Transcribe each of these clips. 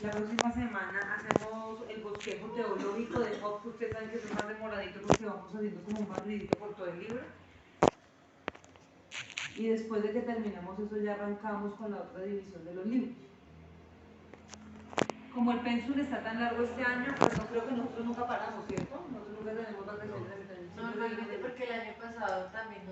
La próxima semana hacemos el bosquejo teológico de Job, que ustedes saben que es más demoradito porque vamos haciendo como un barridito por todo el libro. Y después de que terminemos eso ya arrancamos con la otra división de los libros. Como el pénsul está tan largo este año, pues no creo que nosotros nunca paramos, ¿cierto? Nosotros nunca tenemos vacaciones este año. Normalmente porque el año pasado también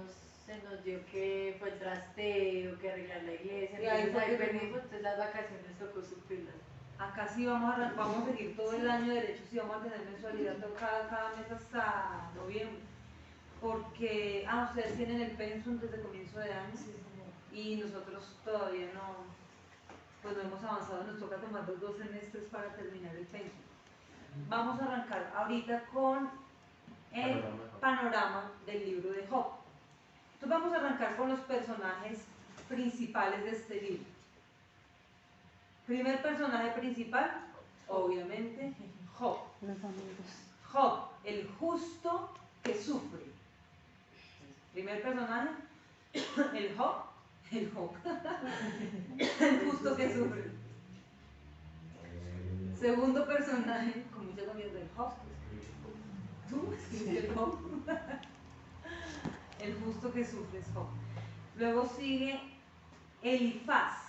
se nos dio que fue el trasteo, que arreglar la iglesia, entonces ahí perdimos, entonces las vacaciones tocó suplirlas. Acá sí vamos a seguir todo el año derecho, sí vamos a tener mensualidad cada mes hasta noviembre. Porque, ustedes tienen el pensum desde comienzo de año y nosotros todavía pues no hemos avanzado, nos toca tomar los 2 semestres para terminar el pensum. Vamos a arrancar ahorita con el panorama del libro de Job. Entonces vamos a arrancar con los personajes principales de este libro. Primer personaje principal, obviamente, Job. Job, el justo que sufre. Primer personaje, el Job, el justo que sufre. Segundo personaje, con mucha confianza, el Job. Tú escribiste el Job. El justo que sufre es Job. Luego sigue Elifaz.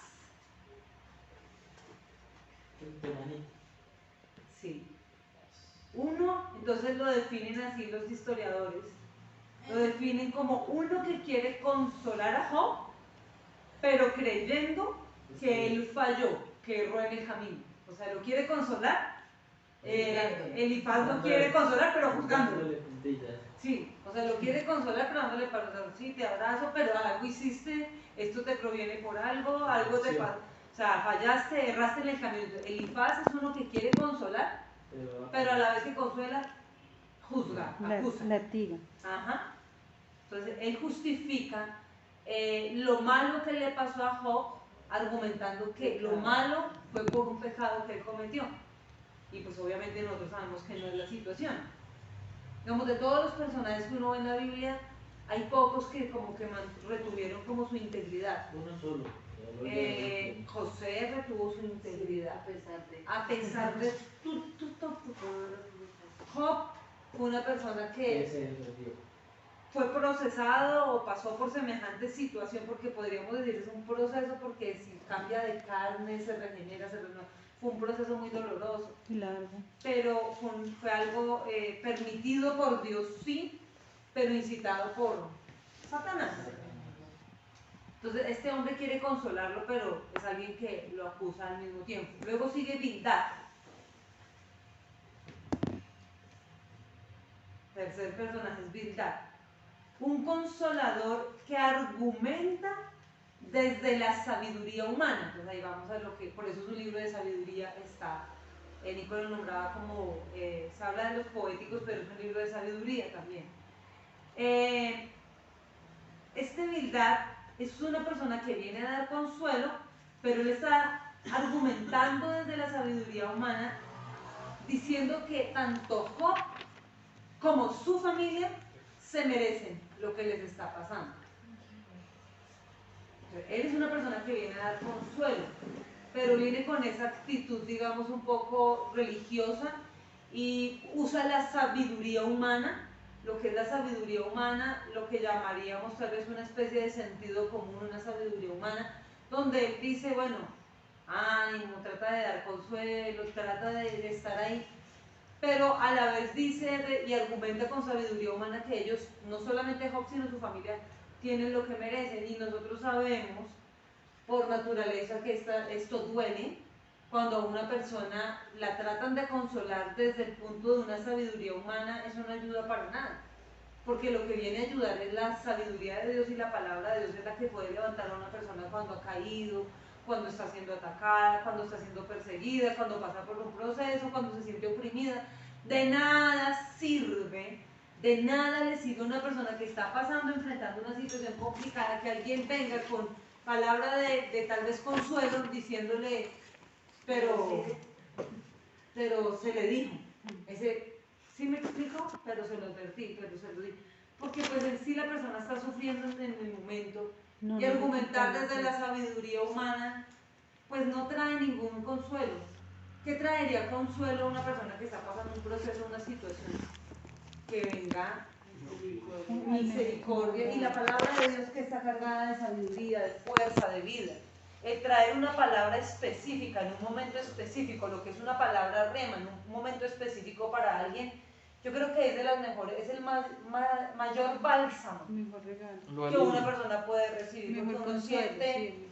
Sí. Uno, entonces lo definen así los historiadores, lo definen como uno que quiere consolar a Job, pero creyendo que él falló, que erró en el camino. O sea, lo quiere consolar. Elifaz lo quiere consolar, pero juzgándolo. Sí, o sea, lo quiere consolar, pero dándole para sí, te abrazo, pero algo hiciste, esto te proviene por algo te pasa. O sea, fallaste, erraste en el camino. Elifaz es uno que quiere consolar, pero a la vez que consuela, juzga, acusa. Latiga. Ajá. Entonces, él justifica lo malo que le pasó a Job, argumentando que lo malo fue por un pecado que él cometió. Y pues obviamente nosotros sabemos que no es la situación. Digamos, de todos los personajes que uno ve en la Biblia, hay pocos que como que retuvieron como su integridad. Uno solo. José retuvo su integridad. A pesar de Job fue una persona que fue procesado o pasó por semejante situación, porque podríamos decir es un proceso, porque si cambia de carne, se regenera, fue un proceso muy doloroso. Claro. Pero fue algo permitido por Dios, sí, pero incitado por Satanás. Entonces este hombre quiere consolarlo, pero es alguien que lo acusa al mismo tiempo. Luego sigue Bildad. Tercer personaje es Bildad. Un consolador que argumenta desde la sabiduría humana. Entonces ahí vamos a lo que, por eso su libro de sabiduría está. Nico lo nombraba como, se habla de los poéticos, pero es un libro de sabiduría también. Este Bildad es una persona que viene a dar consuelo, pero él está argumentando desde la sabiduría humana, diciendo que tanto Job como su familia se merecen lo que les está pasando. Él es una persona que viene a dar consuelo, pero viene con esa actitud, digamos, un poco religiosa y usa la sabiduría humana, lo que es la sabiduría humana, lo que llamaríamos tal vez una especie de sentido común, una sabiduría humana, donde él dice, bueno, ánimo, trata de dar consuelo, trata de estar ahí, pero a la vez dice y argumenta con sabiduría humana que ellos, no solamente Job, sino su familia, tienen lo que merecen, y nosotros sabemos por naturaleza que esto duele cuando a una persona la tratan de consolar desde el punto de una sabiduría humana. Eso no ayuda para nada, porque lo que viene a ayudar es la sabiduría de Dios, y la palabra de Dios es la que puede levantar a una persona cuando ha caído, cuando está siendo atacada, cuando está siendo perseguida, cuando pasa por un proceso, cuando se siente oprimida. De nada sirve, de nada le sirve a una persona que está pasando, enfrentando una situación complicada, que alguien venga con palabra de tal vez consuelo, diciéndole, pero se le dijo, ¿sí me explico? Pero se lo advertí, pero se lo dije. Porque pues en sí la persona está sufriendo en el momento, y argumentar desde la sabiduría humana, pues no trae ningún consuelo. ¿Qué traería consuelo a una persona que está pasando un proceso, una situación? Que venga misericordia. Y la palabra de Dios que está cargada de sabiduría, de fuerza, de vida. El traer una palabra específica en un momento específico, lo que es una palabra rema en un momento específico para alguien, yo creo que es de las mejores, es el mayor bálsamo que una persona puede recibir, porque uno siente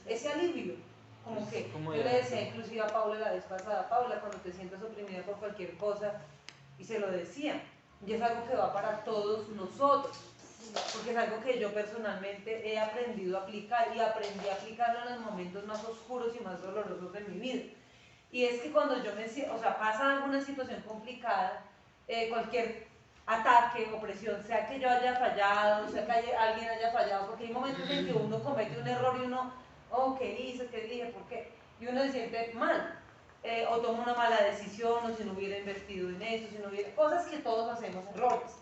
ese alivio. Como que yo le decía inclusive a Paula la vez pasada, Paula, cuando te sientas oprimida por cualquier cosa, y se lo decía, y es algo que va para todos nosotros, porque es algo que yo personalmente he aprendido a aplicar, y aprendí a aplicarlo en los momentos más oscuros y más dolorosos de mi vida. Y es que cuando yo pasa alguna situación complicada, cualquier ataque, opresión, sea que yo haya fallado, sea que alguien haya fallado, porque hay momentos en que uno comete un error y uno, oh, ¿qué hice? ¿Qué dije? ¿Por qué? Y uno se siente mal, o toma una mala decisión, o si no hubiera invertido en eso, si no hubiera, cosas que todos hacemos, errores,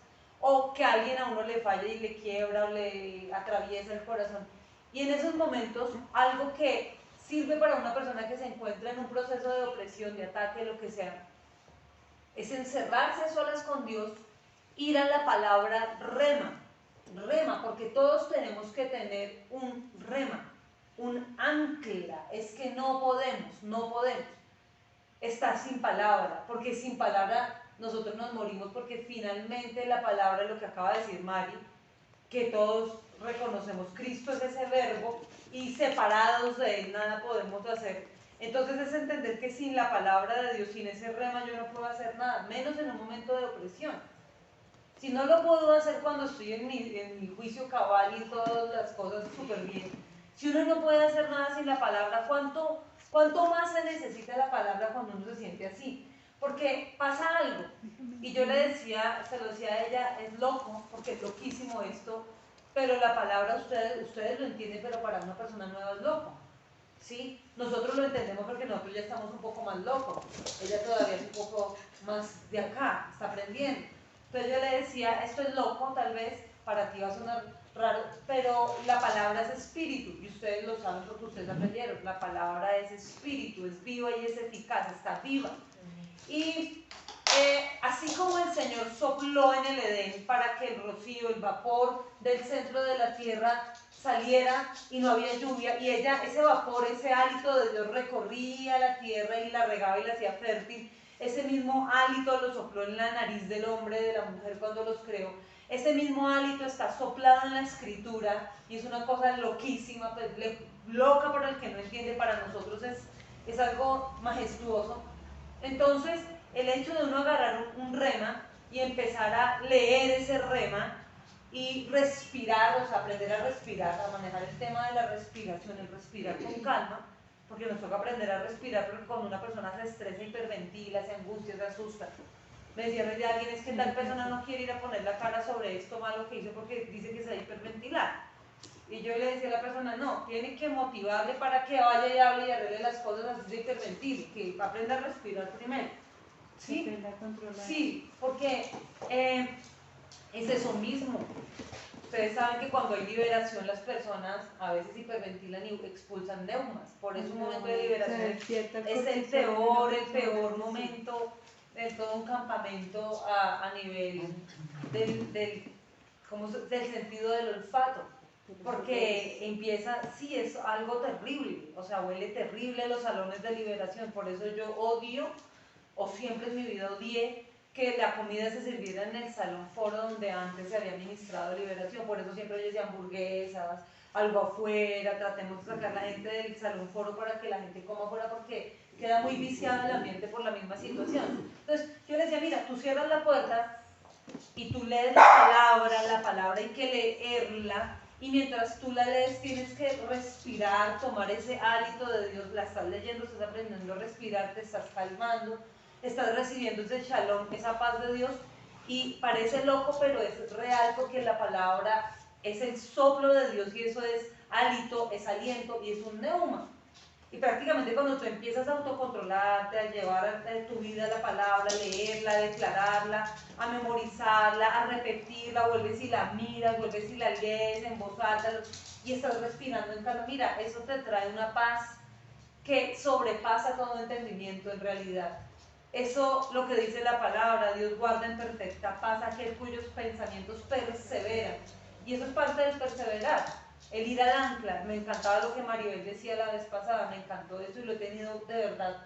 o que alguien a uno le falla y le quiebra o le atraviesa el corazón. Y en esos momentos, algo que sirve para una persona que se encuentra en un proceso de opresión, de ataque, lo que sea, es encerrarse a solas con Dios, ir a la palabra rema, porque todos tenemos que tener un rema, un ancla. Es que no podemos estar sin palabra, porque sin palabra nosotros nos morimos, porque finalmente la palabra, lo que acaba de decir Mari, que todos reconocemos, Cristo es ese verbo y separados de él nada podemos hacer. Entonces es entender que sin la palabra de Dios, sin ese rema, yo no puedo hacer nada, menos en un momento de opresión. Si no lo puedo hacer cuando estoy en mi juicio cabal y todas las cosas súper bien, si uno no puede hacer nada sin la palabra, ¿cuánto más se necesita la palabra cuando uno se siente así? Porque pasa algo, y yo le decía, se lo decía a ella, es loco, porque es loquísimo esto, pero la palabra ustedes lo entienden, pero para una persona nueva es loco, ¿sí? Nosotros lo entendemos porque nosotros ya estamos un poco más locos, ella todavía es un poco más de acá, está aprendiendo. Entonces yo le decía, esto es loco, tal vez para ti va a sonar raro, pero la palabra es espíritu, y ustedes lo saben porque ustedes aprendieron, la palabra es espíritu, es viva y es eficaz, está viva. Y así como el Señor sopló en el Edén para que el rocío, el vapor del centro de la tierra saliera y no había lluvia, y ese vapor, ese hálito de Dios recorría la tierra y la regaba y la hacía fértil, ese mismo hálito lo sopló en la nariz del hombre, de la mujer cuando los creó. Ese mismo hálito está soplado en la escritura y es una cosa loquísima, pues, loca para el que no entiende, para nosotros es algo majestuoso. Entonces, el hecho de uno agarrar un rema y empezar a leer ese rema y respirar, o sea, aprender a respirar, a manejar el tema de la respiración, el respirar con calma, porque nos toca aprender a respirar, porque cuando una persona se estresa, hiperventila, se angustia, se asusta. Me decía alguien, es que tal persona no quiere ir a poner la cara sobre esto malo que hizo porque dice que se va a hiperventilar. Y yo le decía a la persona, no, tiene que motivarle para que vaya y hable y arregle las cosas así de hiperventile, que aprenda a respirar primero. ¿Sí? Sí, porque es eso mismo. Ustedes saben que cuando hay liberación las personas a veces hiperventilan y expulsan neumas. Por eso un momento de liberación es el peor momento de todo un campamento a nivel del sentido del olfato. Porque empieza, sí, es algo terrible, o sea, huele terrible los salones de liberación. Por eso yo odio, o siempre en mi vida odié, que la comida se sirviera en el salón foro donde antes se había ministrado liberación. Por eso siempre yo decía hamburguesas, algo afuera, tratemos de sacar a la gente del salón foro para que la gente coma afuera, porque queda muy viciado el ambiente por la misma situación. Entonces yo le decía, mira, tú cierras la puerta y tú lees la palabra hay que leerla, y mientras tú la lees tienes que respirar, tomar ese hálito de Dios, la estás leyendo, estás aprendiendo a respirar, te estás calmando, estás recibiendo ese shalom, esa paz de Dios, y parece loco, pero es real porque la palabra es el soplo de Dios y eso es hálito, es aliento y es un neuma. Y prácticamente cuando tú empiezas a autocontrolarte, a llevar a tu vida la palabra, a leerla, a declararla, a memorizarla, a repetirla, vuelves y la miras, vuelves y la lees en voz alta y estás respirando en calma, mira, eso te trae una paz que sobrepasa todo entendimiento en realidad. Eso lo que dice la palabra, Dios guarda en perfecta paz aquel cuyos pensamientos perseveran. Y eso es parte del perseverar, el ir al ancla. Me encantaba lo que Maribel decía la vez pasada, me encantó eso y lo he tenido de verdad,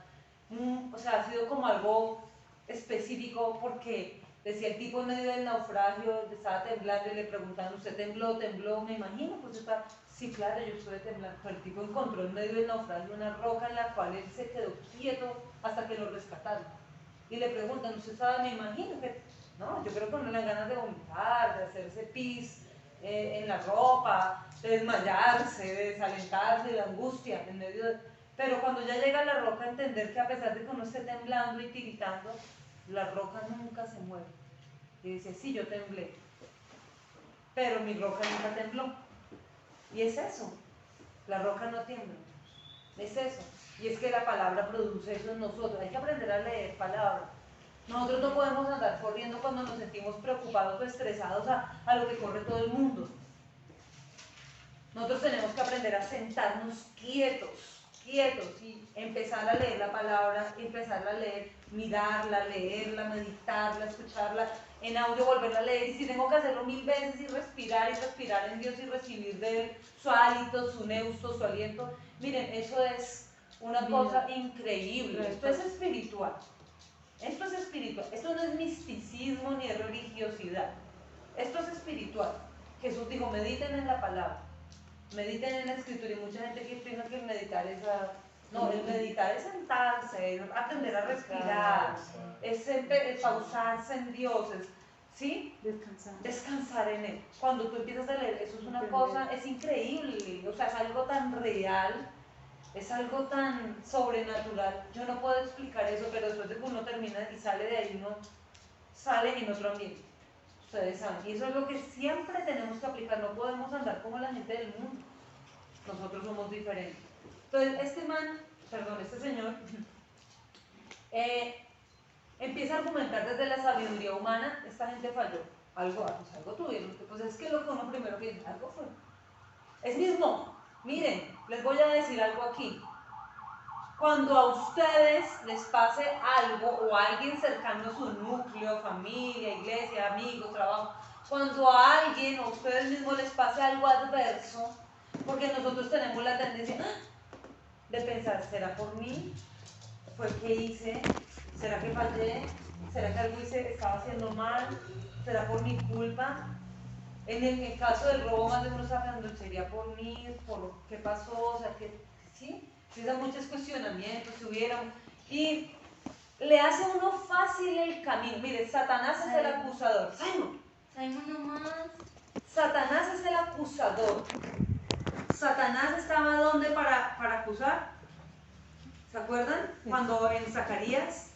o sea, ha sido como algo específico porque decía el tipo en medio del naufragio, estaba temblando y le preguntaban, ¿usted tembló? ¿Tembló? Me imagino, pues está, sí, claro, yo estuve temblando. Pero el tipo encontró en medio del naufragio una roca en la cual él se quedó quieto hasta que lo rescataron. Y le preguntan, ¿usted sabe? Me imagino que, no, yo creo que no le dan ganas de vomitar, de hacerse pis en la ropa, de desmayarse, de desalentarse, de angustia en medio de... Pero cuando ya llega a la roca a entender que a pesar de que uno esté temblando y tiritando, la roca nunca se mueve. Y dice, sí, yo temblé, pero mi roca nunca tembló. Y es eso, la roca no tiembla, es eso. Y es que la palabra produce eso en nosotros, hay que aprender a leer palabra. Nosotros no podemos andar corriendo cuando nos sentimos preocupados o estresados a lo que corre todo el mundo. Nosotros tenemos que aprender a sentarnos quietos y empezar a leer la palabra, empezar a leer, mirarla, leerla, meditarla, escucharla, en audio volverla a leer, y si tengo que hacerlo 1000 veces y respirar en Dios y recibir de Él su hálito, su neusto, su aliento, miren, eso es una cosa increíble, esto es espiritual, esto no es misticismo ni es religiosidad, esto es espiritual. Jesús dijo, mediten en la palabra, mediten en la escritura, y mucha gente que piensa que el meditar es no, el meditar es sentarse, es aprender a respirar, es pausarse en Dios, ¿sí? Descansar en Él. Cuando tú empiezas a leer, eso es una cosa, es increíble, o sea, es algo tan real, es algo tan sobrenatural. Yo no puedo explicar eso, pero después de que uno termina y sale de ahí, uno sale en otro ambiente. Ustedes saben, y eso es lo que siempre tenemos que aplicar, no podemos andar como la gente del mundo, nosotros somos diferentes. Entonces este señor, empieza a argumentar desde la sabiduría humana. Esta gente falló, algo tuvieron, pues es que lo que uno primero piensa, algo fue. Es mismo, miren, les voy a decir algo aquí. Cuando a ustedes les pase algo o a alguien cercano a su núcleo, familia, iglesia, amigos, trabajo, cuando a alguien o a ustedes mismos les pase algo adverso, porque nosotros tenemos la tendencia de pensar, ¿será por mí? ¿Fue que hice? ¿Será que fallé? ¿Será que algo estaba haciendo mal? ¿Será por mi culpa? En el caso del robo, más de uno está pensando, ¿sería por mí? ¿Por qué pasó? O sea, que sí, empiezan muchos cuestionamientos, y le hace a uno fácil el camino. Mire, Satanás es el acusador. Simon nomás. Satanás es el acusador. Satanás estaba ¿dónde para acusar? ¿Se acuerdan? Cuando en Zacarías,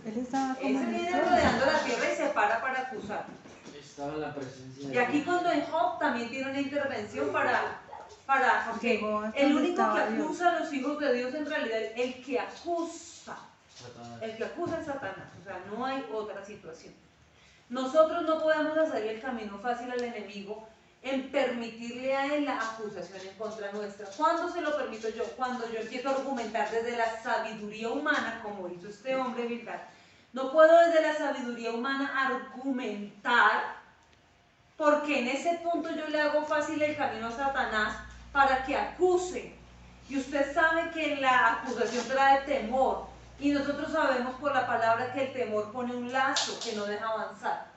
él estaba como él se viene rodeando la tierra y se para acusar. Estaba en la presencia de Y aquí cuando en Job también tiene una intervención porque el único que acusa a los hijos de Dios en realidad, el que acusa es Satanás, o sea, no hay otra situación. Nosotros no podemos hacer el camino fácil al enemigo en permitirle a él la acusación en contra nuestra. ¿Cuándo se lo permito yo? Cuando yo empiezo a argumentar desde la sabiduría humana, como hizo este hombre Bildad. No puedo desde la sabiduría humana argumentar, porque en ese punto yo le hago fácil el camino a Satanás para que acuse. Y usted sabe que la acusación trae temor, y nosotros sabemos por la palabra que el temor pone un lazo que no deja avanzar.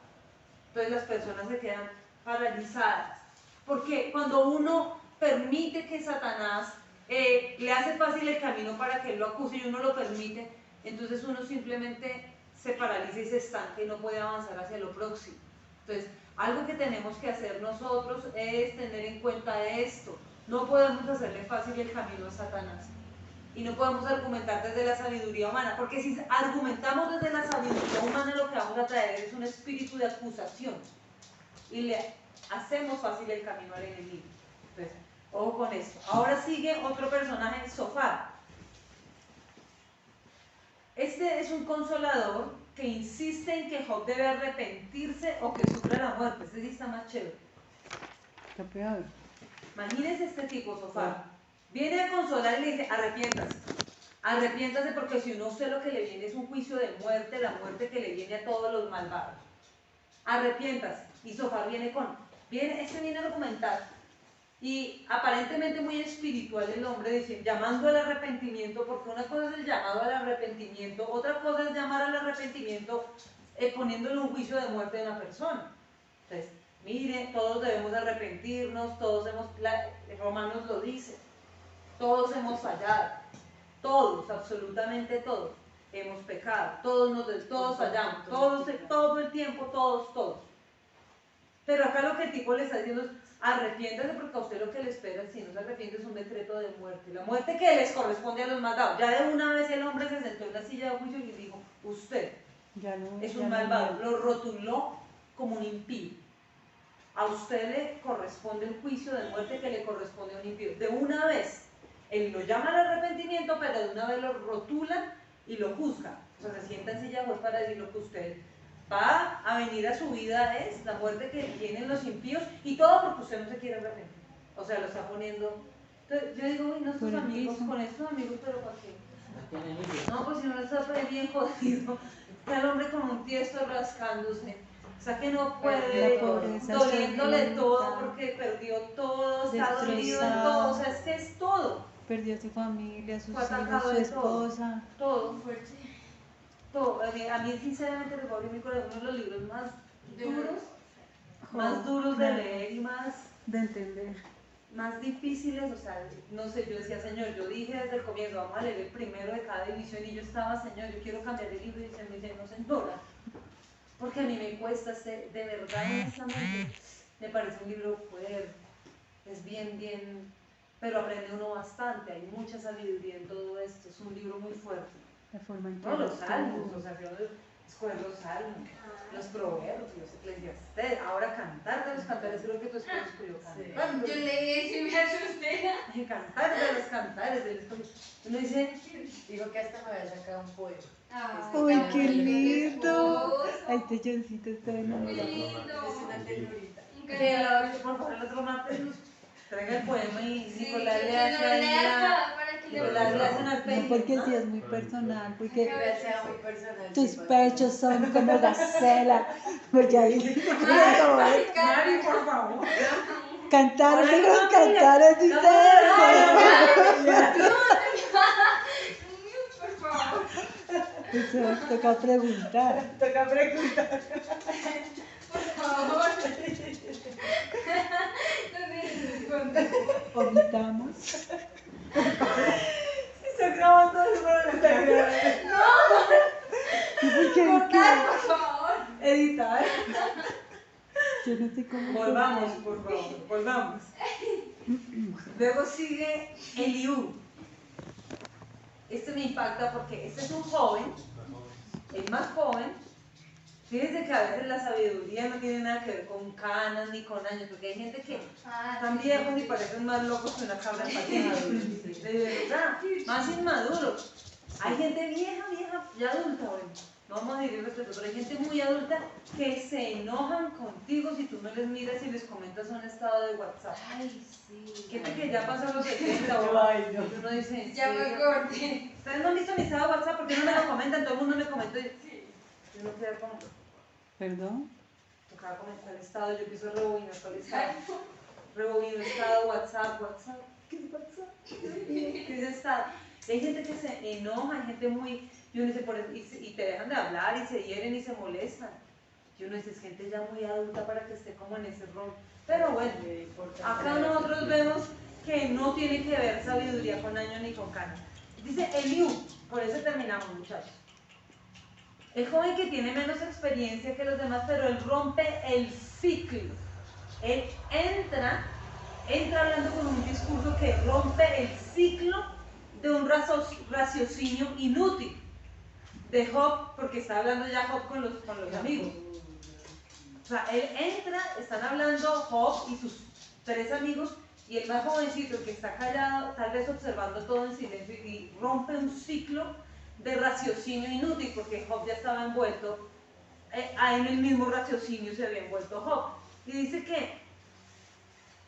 Entonces las personas se quedan paralizadas, porque cuando uno permite que Satanás le hace fácil el camino para que él lo acuse y uno lo permite, entonces uno simplemente se paraliza y se estanca y no puede avanzar hacia lo próximo. Entonces, algo que tenemos que hacer nosotros es tener en cuenta esto. No podemos hacerle fácil el camino a Satanás. Y no podemos argumentar desde la sabiduría humana, porque si argumentamos desde la sabiduría humana, lo que vamos a traer es un espíritu de acusación. Y le hacemos fácil el camino al enemigo. Entonces, ojo con esto. Ahora sigue otro personaje, Sofar. Este es un consolador que insiste en que Job debe arrepentirse o que sufra la muerte. Este sí está más chévere. Está peor. Imagínense este tipo, Sofar. Viene a consolar y le dice, arrepiéntase. Arrepiéntase porque si no, usted lo que le viene es un juicio de muerte, la muerte que le viene a todos los malvados. Arrepiéntase. Y Zofar viene viene a documentar. Y aparentemente muy espiritual el hombre, dice, llamando al arrepentimiento, porque una cosa es el llamado al arrepentimiento, otra cosa es llamar al arrepentimiento poniéndole un juicio de muerte a una persona. Entonces, mire, todos debemos arrepentirnos, Romanos lo dice, todos hemos fallado, todos, absolutamente todos, hemos pecado, todos fallamos, todo el tiempo, todos. Pero acá lo que el tipo le está diciendo es, arrepiéntase porque a usted lo que le espera, si no se arrepiente, es un decreto de muerte. La muerte que les corresponde a los malvados. Ya de una vez el hombre se sentó en la silla de juicio y dijo, usted es un malvado. Lo rotuló como un impío. A usted le corresponde el juicio de muerte que le corresponde a un impío. De una vez, él lo llama al arrepentimiento, pero de una vez lo rotula y lo juzga. O sea, se sienta en silla de juez para decir lo que usted va a venir a su vida es la muerte que tienen los impíos y todo porque usted no se quiere arrepentir. O sea, lo está poniendo. Entonces, yo digo, uy, nuestros amigos, con estos amigos, pero ¿para qué? No, pues si no está bien jodido. Está el hombre con un tiesto rascándose. O sea que no puede, doliéndole todo porque perdió todo, está dolido en todo. O sea, es que es todo. Perdió a su familia, sus hijos, su esposa. Todo fuerte. Todo. A mí sinceramente les voy a abrir mi corazón, uno de los libros más duros de leer y más de entender, más difíciles. O sea, no sé, yo decía, Señor, yo dije desde el comienzo, vamos a leer el primero de cada división y yo estaba, Señor, yo quiero cambiar el libro y se me dice, no, señora, porque a mí me cuesta, de verdad, honestamente, me parece un libro fuerte, es bien, pero aprende uno bastante, hay mucha sabiduría en todo esto, es un libro muy fuerte. La forma en que los salmos, o sea, escoger los salmos, los proverbios, Eclesiastés, ahora cantar de los cantares, creo que tu esposo escogió cantar. Yo leí eso y me asusté. Cantar de los cantares, uno dice, dijo que hasta me había sacado un poema. ¡Uy, qué lindo! El techoncito está enamorado. Qué lindo. Es una ternurita. Por favor, el otro martes traiga el poema y Nicolás le hace ahí Nicolás le hace un arpegio. No, porque sí es muy personal, porque sea muy personal. tus pechos son como gacela. Porque ahí Mari, por favor. Cantar los cantares, dice. Por favor. Eso toca preguntar. Por favor. Omitamos. Estoy grabando el programa. Cortar, por favor. Editar. Yo no sé cómo. Volvamos, por favor, volvamos. Luego sigue Eliú. Este me impacta porque este es un joven, el más joven. Fíjense que a veces la sabiduría no tiene nada que ver con canas ni con años, porque hay gente que están viejos y parecen más locos que una cabra en patines. De verdad, más inmaduros. Hay gente vieja y adulta, bueno, no vamos a decir respeto, pero hay gente muy adulta que se enojan contigo si tú no les miras y les comentas un estado de WhatsApp. Ay, sí. Gente que ya pasó los 70 o uno dice, ya me corté. ¿Ustedes no han visto mi estado de WhatsApp? ¿Por qué no me lo comentan? Todo el mundo me comentó y yo no quedé como... ¿Perdón? Tocaba comentar el estado, yo empiezo a rebobinar todo el estado. Rebobino estado, WhatsApp. ¿Qué es WhatsApp? ¿Qué es estado? Y hay gente que se enoja, hay gente muy... Y uno dice, y te dejan de hablar y se hieren y se molestan. Y uno dice, es gente ya muy adulta para que esté como en ese rol. Pero bueno, acá nosotros vemos que no tiene que ver sabiduría con años ni con canas. Dice Eliú, por eso terminamos, muchachos. El joven que tiene menos experiencia que los demás, pero él rompe el ciclo. Él entra hablando con un discurso que rompe el ciclo de un raciocinio inútil. De Job, porque está hablando ya Job con los amigos. O sea, él entra, están hablando Job y sus 3 amigos, y el más jovencito, el que está callado, tal vez observando todo en silencio, y rompe un ciclo de raciocinio inútil, porque Job ya estaba envuelto, en el mismo raciocinio se había envuelto Job. Y dice que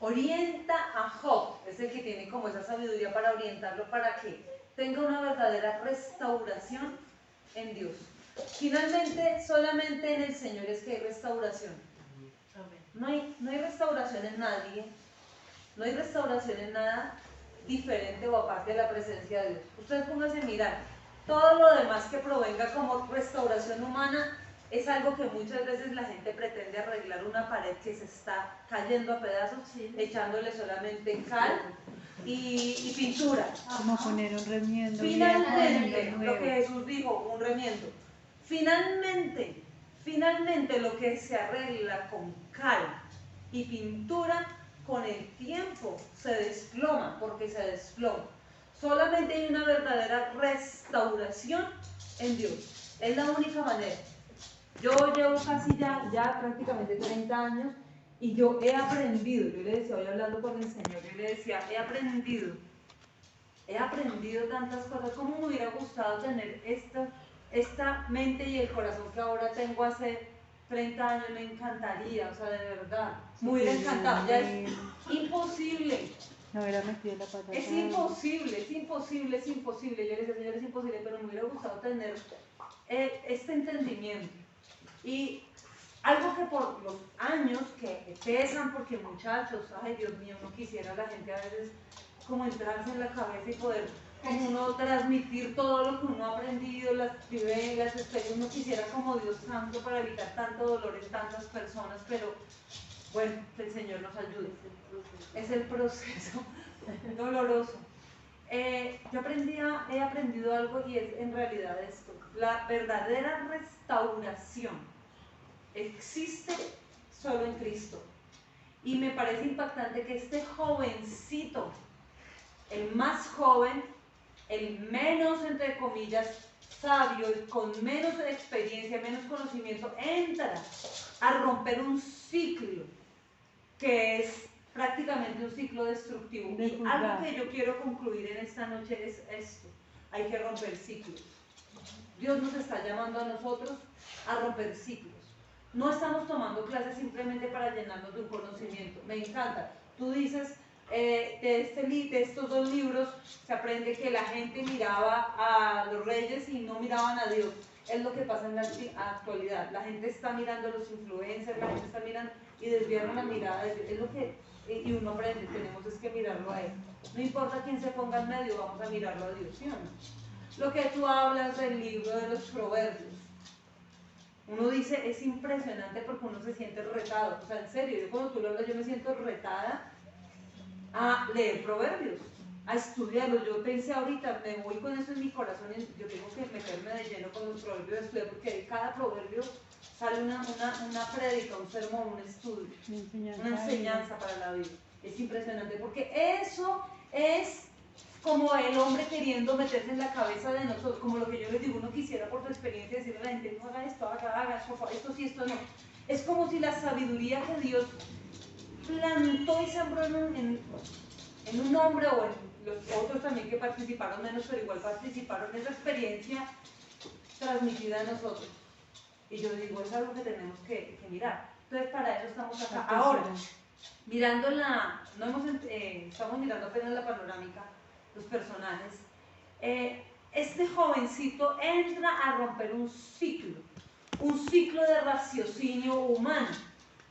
orienta a Job, es el que tiene como esa sabiduría para orientarlo para que tenga una verdadera restauración en Dios. Finalmente, solamente en el Señor es que hay restauración. No hay restauración en nadie, no hay restauración en nada diferente o aparte de la presencia de Dios. Ustedes pónganse a mirar, todo lo demás que provenga como restauración humana es algo que muchas veces la gente pretende arreglar una pared que se está cayendo a pedazos, echándole solamente cal y pintura. Como poner un remiendo. Finalmente, lo que Jesús dijo, un remiendo. Finalmente lo que se arregla con cal y pintura, con el tiempo se desploma, porque se desploma. Solamente hay una verdadera restauración en Dios. Es la única manera. Yo llevo casi ya prácticamente 30 años y yo he aprendido, yo le decía hoy hablando con el Señor, yo le decía, he aprendido tantas cosas. Como me hubiera gustado tener esta mente y el corazón que ahora tengo hace 30 años, me encantaría, o sea, de verdad, me hubiera encantado. Ya es imposible. No hubiera metido la pata. Es imposible. Yo le decía, Señor, es imposible, pero me hubiera gustado tener este entendimiento. Y algo que por los años que pesan, porque muchachos, ay Dios mío, no quisiera la gente a veces como entrarse en la cabeza y poder como uno transmitir todo lo que uno ha aprendido, las vivencias, experiencias, uno quisiera como Dios santo para evitar tanto dolor en tantas personas, pero bueno, que el Señor nos ayude. Es el proceso doloroso. Yo he aprendido algo y es en realidad esto: la verdadera restauración existe solo en Cristo. Y me parece impactante que este jovencito, el más joven, el menos, entre comillas, sabio, y con menos experiencia, menos conocimiento, entra a romper un ciclo que es prácticamente un ciclo destructivo. Y algo que yo quiero concluir en esta noche es esto: hay que romper ciclos. Dios nos está llamando a nosotros a romper ciclos. No estamos tomando clases simplemente para llenarnos de un conocimiento. Me encanta. Tú dices, de estos dos libros se aprende que la gente miraba a los reyes y no miraban a Dios. Es lo que pasa en la actualidad. La gente está mirando a los influencers, la gente está mirando y desviaron la mirada de Dios. Es lo que, y uno aprende, tenemos es que mirarlo a Él. No importa quién se ponga en medio, vamos a mirarlo a Dios, ¿sí o no? Lo que tú hablas del libro de los proverbios, uno dice, es impresionante porque uno se siente retado. O sea, en serio, yo cuando tú lo hablas, yo me siento retada a leer proverbios, a estudiarlos. Yo pensé ahorita, me voy con eso en mi corazón, yo tengo que meterme de lleno con los proverbios de estudiar, porque de cada proverbio sale una prédica, un sermón, un estudio, una enseñanza para la vida. Es impresionante porque eso es como el hombre queriendo meterse en la cabeza de nosotros, como lo que yo les digo, uno quisiera por tu experiencia decirle a la gente, no haga esto, haga esto sí, esto no. Es como si la sabiduría que Dios plantó y sembró en un hombre, o en los otros también que participaron menos, pero igual participaron en esa experiencia transmitida a nosotros. Y yo digo, es algo que tenemos que mirar. Entonces, para eso estamos acá. Ahora, mirando estamos mirando apenas la panorámica, los personajes. Este jovencito entra a romper un ciclo de raciocinio humano,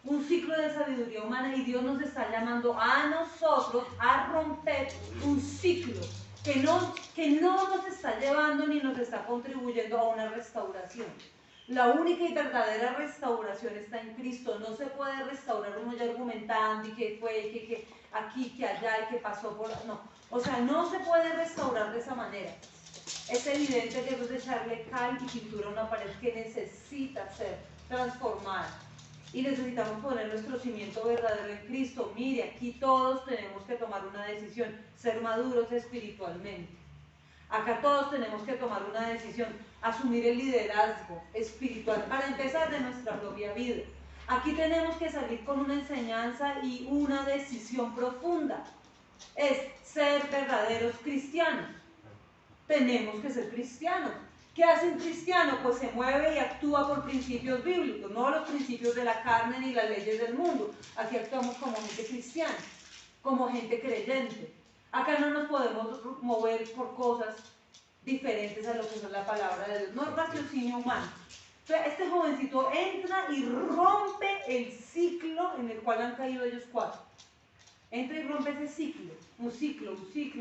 un ciclo de sabiduría humana, y Dios nos está llamando a nosotros a romper un ciclo que no nos está llevando ni nos está contribuyendo a una restauración. La única y verdadera restauración está en Cristo. No se puede restaurar uno ya argumentando y que fue, que aquí, que allá, y que pasó por... No, o sea, no se puede restaurar de esa manera. Es evidente que es echarle cal y pintura a una pared que necesita ser transformada. Y necesitamos poner nuestro cimiento verdadero en Cristo. Mire, aquí todos tenemos que tomar una decisión, ser maduros espiritualmente. Acá todos tenemos que tomar una decisión, asumir el liderazgo espiritual, para empezar de nuestra propia vida. Aquí tenemos que salir con una enseñanza y una decisión profunda. Es ser verdaderos cristianos. Tenemos que ser cristianos. ¿Qué hace un cristiano? Pues se mueve y actúa por principios bíblicos, no los principios de la carne ni las leyes del mundo. Aquí actuamos como gente cristiana. como gente creyente. Acá no nos podemos mover por cosas diferentes a lo que es la palabra de Dios. No es raciocinio humano. Entonces, este jovencito entra y rompe el ciclo en el cual han caído ellos cuatro. Entra y rompe ese ciclo, un ciclo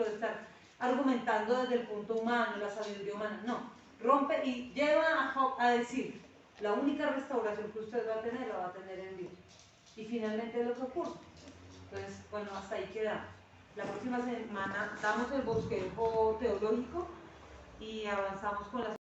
de estar argumentando desde el punto humano, la sabiduría humana. No, rompe y lleva a Job a decir, la única restauración que usted va a tener, la va a tener en Dios. Y finalmente es lo que ocurre. Entonces, bueno, hasta ahí quedamos. La próxima semana damos el bosquejo teológico y avanzamos con las